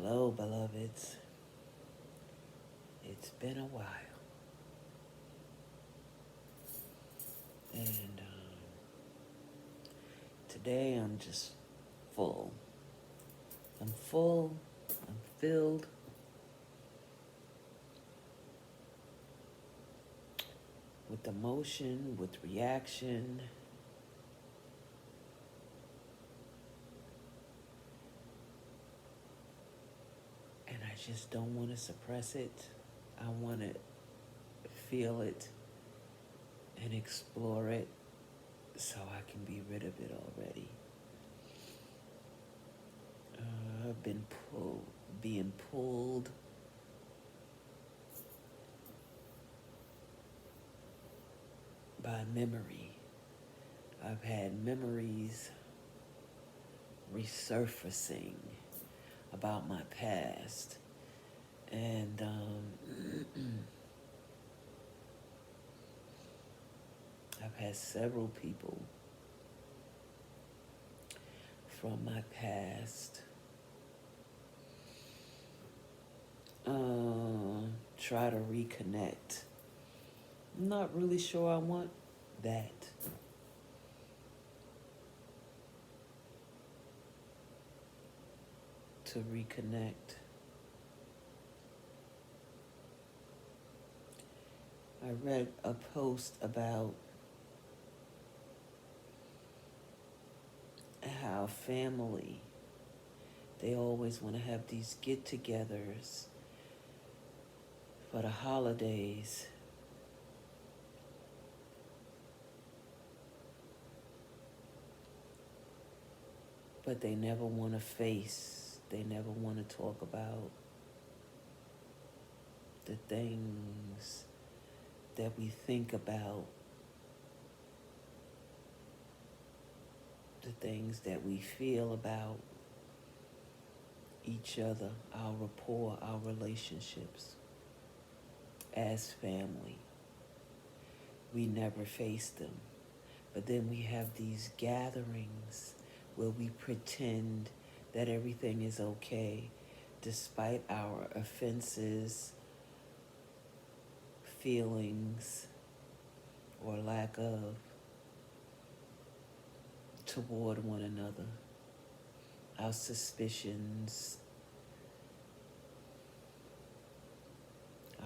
Hello, beloveds. It's been a while. And today I'm just full. I'm full. I'm filled with emotion, with reaction. And I just don't want to suppress it. I want to feel it and explore it so I can be rid of it already. I've been being pulled by memory. I've had memories resurfacing about my past. And I've had several people from my past try to reconnect. I'm not really sure I want that. To reconnect. I read a post about how family, they always want to have these get-togethers for the holidays. But they never want to face, they never want to talk about the things that we think about, the things that we feel about each other, our rapport, our relationships as family. We never face them. But then we have these gatherings where we pretend that everything is okay despite our offenses, feelings, or lack of toward one another, our suspicions,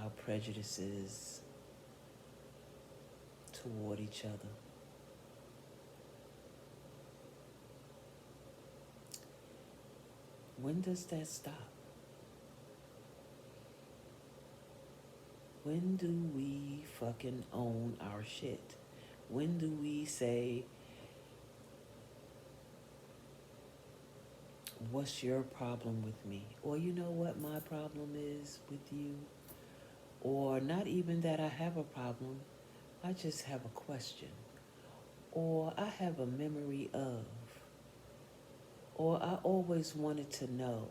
our prejudices toward each other. When does that stop? When do we fucking own our shit? When do we say, what's your problem with me? Or you know what my problem is with you? Or not even that I have a problem, I just have a question. Or I have a memory of. Or I always wanted to know.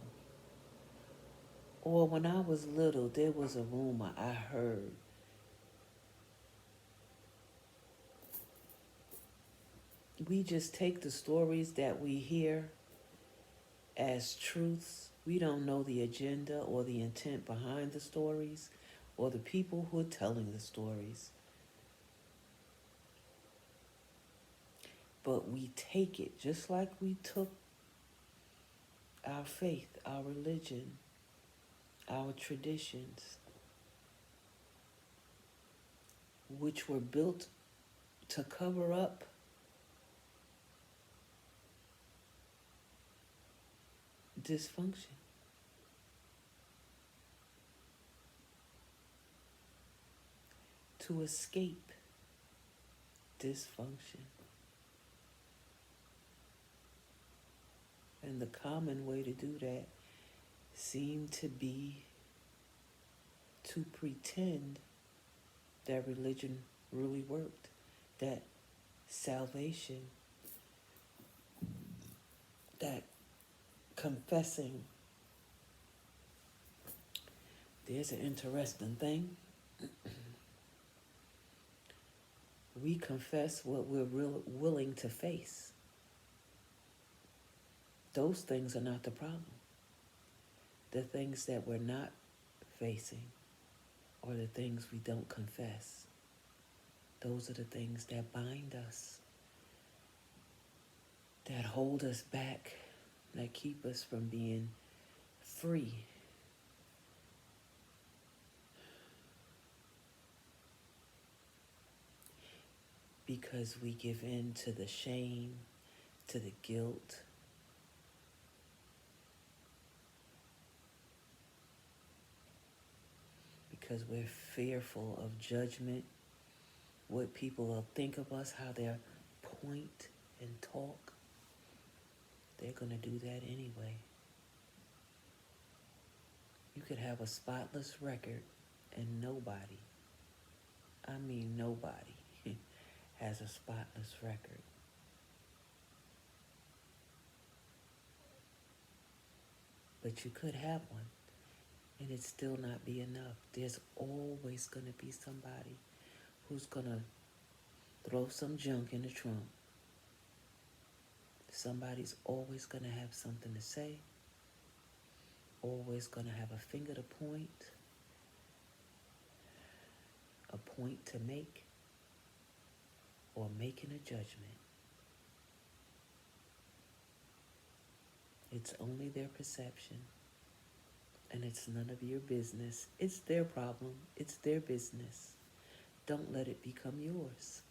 Or when I was little, there was a rumor I heard. We just take the stories that we hear as truths. We don't know the agenda or the intent behind the stories or the people who are telling the stories. But we take it just like we took our faith, our religion, our traditions, which were built to cover up dysfunction. To escape dysfunction. And the common way to do that seemed to be to pretend that religion really worked, that salvation, that confessing. There's an interesting thing. We confess what we're willing to face. Those things are not the problem. The things that we're not facing, or the things we don't confess, those are the things that bind us, that hold us back, that keep us from being free. Because we give in to the shame, to the guilt, because we're fearful of judgment, what people will think of us, how they'll point and talk. They're going to do that anyway. You could have a spotless record and nobody, I mean nobody, has a spotless record. But you could have one and it still not be enough. There's always going to be somebody who's going to throw some junk in the trunk. Somebody's always going to have something to say, always going to have a finger to point, a point to make, or making a judgment. It's only their perception, and it's none of your business. It's their problem. It's their business. Don't let it become yours.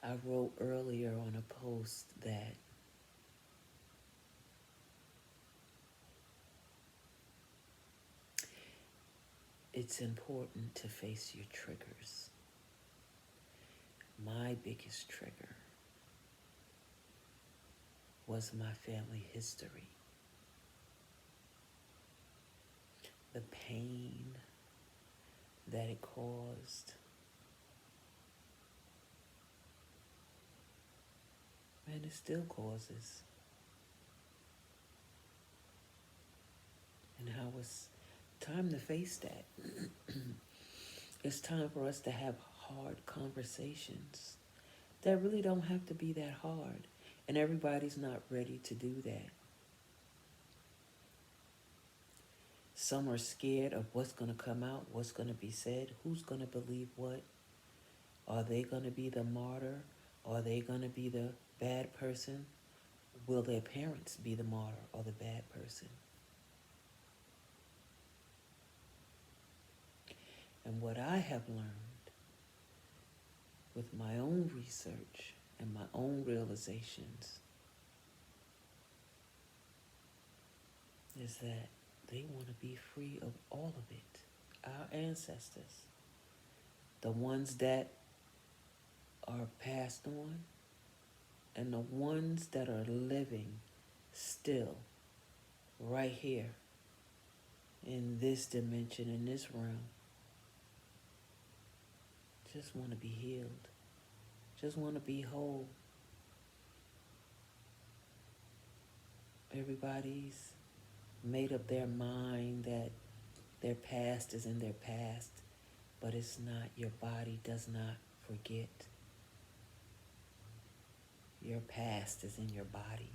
I wrote earlier on a post that it's important to face your triggers. My biggest trigger was my family history. The pain that it caused. And it still causes. And how it's time to face that. It's time for us to have hard conversations that really don't have to be that hard. And everybody's not ready to do that. Some are scared of what's going to come out, what's going to be said, who's going to believe what. Are they going to be the martyr? Are they going to be the bad person? Will their parents be the martyr or the bad person? And what I have learned with my own research and my own realizations is that they want to be free of all of it. Our ancestors, the ones that are passed on, and the ones that are living still right here in this dimension, in this realm, just want to be healed, just want to be whole. Everybody's made up their mind that their past is in their past, but it's not. Your body does not forget. Your past is in your body.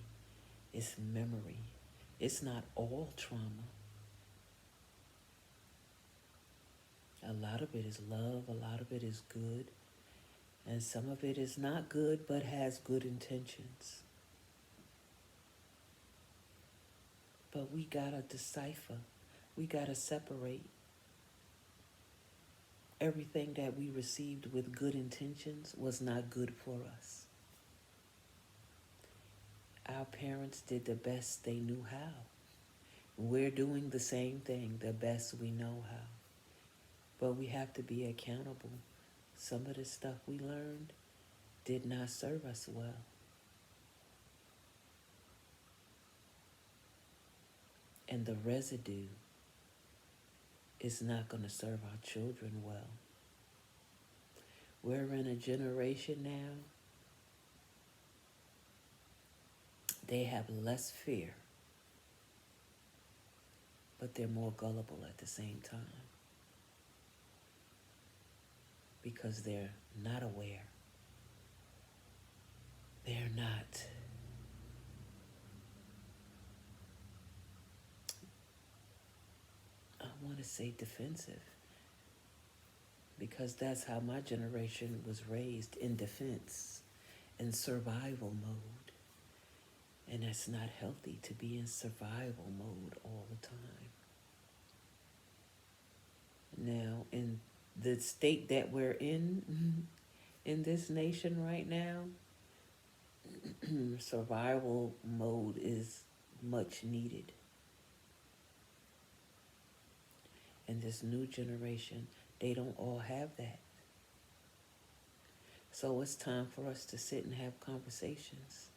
It's memory. It's not all trauma. A lot of it is love. A lot of it is good. And some of it is not good, but has good intentions. But we gotta decipher. We gotta separate. Everything that we received with good intentions was not good for us. Our parents did the best they knew how. We're doing the same thing the best we know how. But we have to be accountable. Some of the stuff we learned did not serve us well. And the residue is not going to serve our children well. We're in a generation now, they have less fear, but they're more gullible at the same time because they're not aware. They're not want to say defensive, because that's how my generation was raised, in defense, in survival mode. And that's not healthy, to be in survival mode all the time. Now, in the state that we're in this nation right now, survival mode is much needed. And this new generation, they don't all have that. So it's time for us to sit and have conversations,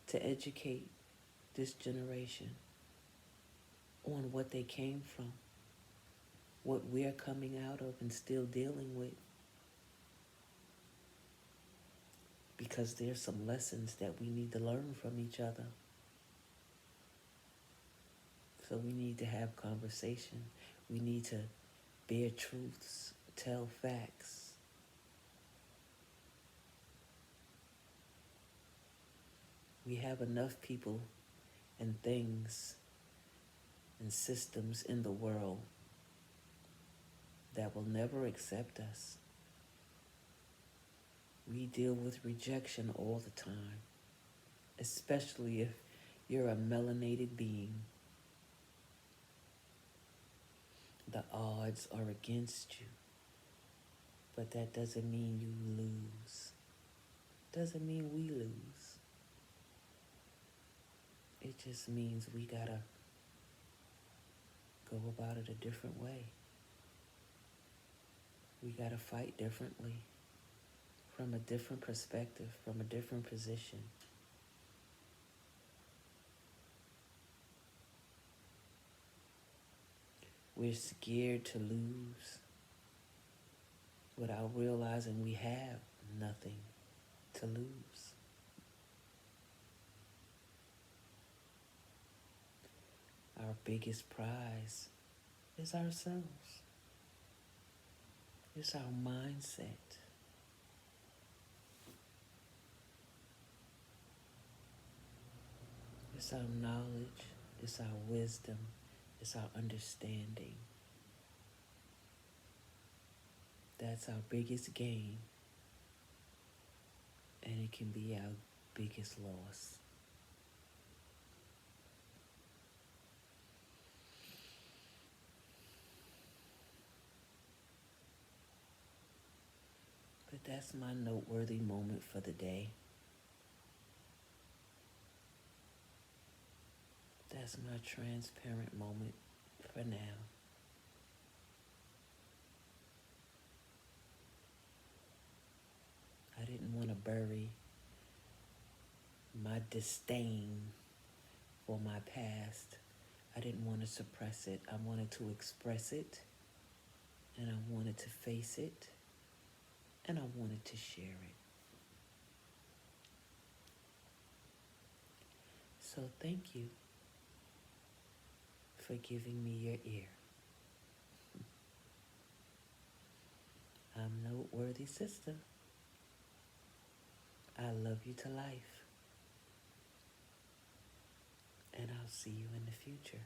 to educate this generation on what they came from, what we're coming out of and still dealing with. Because there's some lessons that we need to learn from each other. So we need to have conversation. We need to bear truths, tell facts. We have enough people and things and systems in the world that will never accept us. We deal with rejection all the time, especially if you're a melanated being. The odds are against you, but that doesn't mean you lose. Doesn't mean we lose. It just means we gotta go about it a different way. We gotta fight differently, from a different perspective, from a different position. We're scared to lose without realizing we have nothing to lose. Our biggest prize is ourselves. It's our mindset. It's our knowledge. It's our wisdom. It's our understanding. That's our biggest gain. And it can be our biggest loss. But that's my noteworthy moment for the day. That's my transparent moment for now. I didn't want to bury my disdain for my past. I didn't want to suppress it. I wanted to express it, and I wanted to face it, and I wanted to share it. So thank you for giving me your ear. I'm Noteworthy Sister. I love you to life. And I'll see you in the future.